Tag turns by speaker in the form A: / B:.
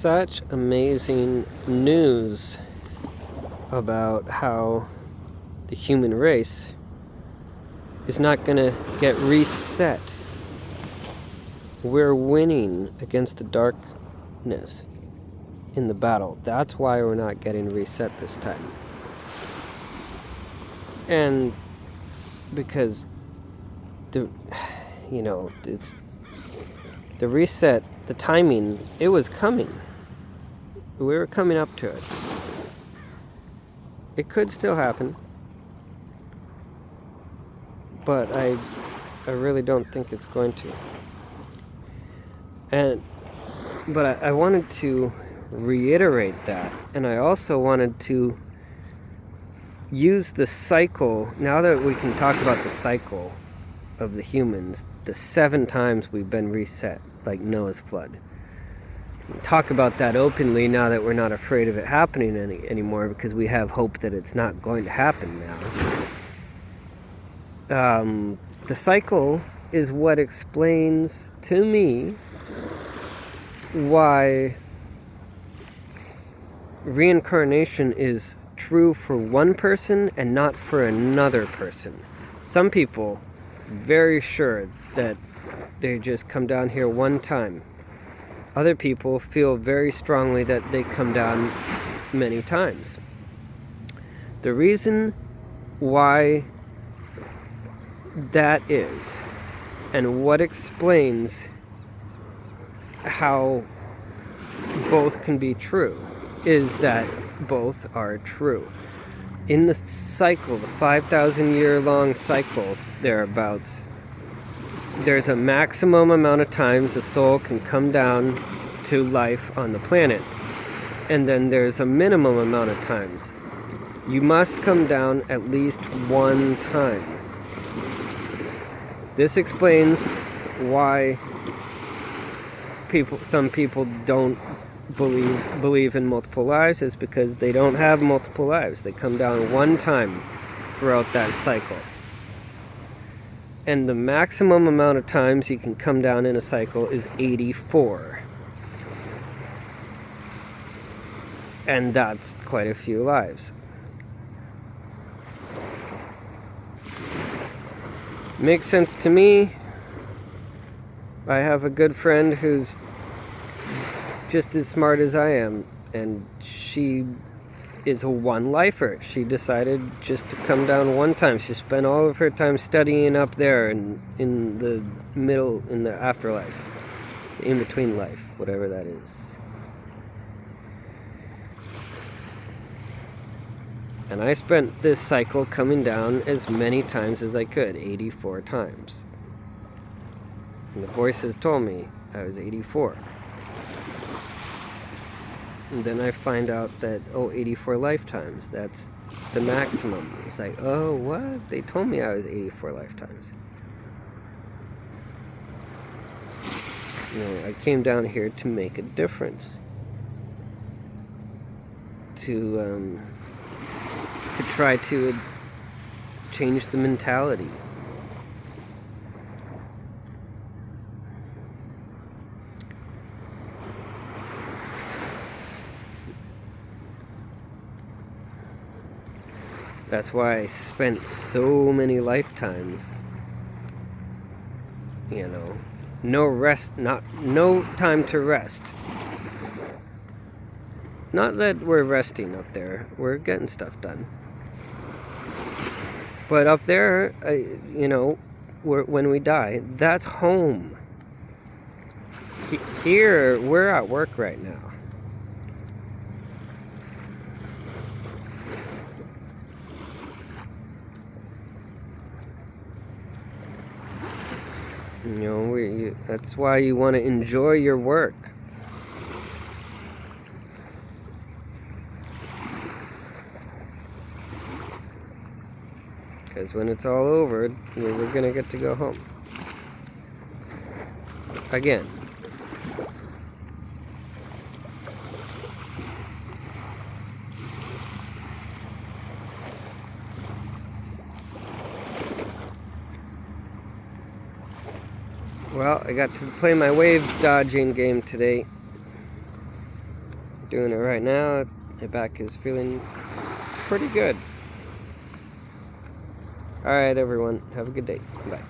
A: such amazing news about how the human race is not going to get reset. We're winning against the darkness in the battle. That's why we're not getting reset this time. And because it's the reset, the timing, it was coming. We were coming up to it. It could still happen, but I really don't think it's going to. But I wanted to reiterate that, and I also wanted to use the cycle, now that we can talk about the cycle of the humans, the 7 times we've been reset, like Noah's flood. Talk about that openly now that we're not afraid of it happening anymore, because we have hope that it's not going to happen now. The cycle is what explains to me why reincarnation is true for one person and not for another person. Some people very sure that they just come down here one time. Other people feel very strongly that they come down many times. The reason why that is, and what explains how both can be true, is that both are true. In the cycle, the 5,000 year long cycle, thereabouts, there's a maximum amount of times a soul can come down to life on the planet. And then there's a minimum amount of times. You must come down at least one time. This explains why some people don't believe in multiple lives, is because they don't have multiple lives. They come down one time throughout that cycle. And the maximum amount of times you can come down in a cycle is 84. And that's quite a few lives. Makes sense to me. I have a good friend who's just as smart as I am, and she is a one-lifer. She decided just to come down one time. She spent all of her time studying up there and in the middle, in the afterlife, in between life, whatever that is. And I spent this cycle coming down as many times as I could, 84 times. And the voices told me I was 84. And then I find out that, 84 lifetimes, that's the maximum. It's like, oh, what? They told me I was 84 lifetimes. I came down here to make a difference. To try to change the mentality. That's why I spent so many lifetimes, no time to rest. Not that we're resting up there, we're getting stuff done. But up there, when we die, that's home. Here, we're at work right now. That's why you want to enjoy your work. Because when it's all over, we're going to get to go home. Again. Well, I got to play my wave dodging game today. Doing it right now. My back is feeling pretty good. Alright, everyone. Have a good day. Bye.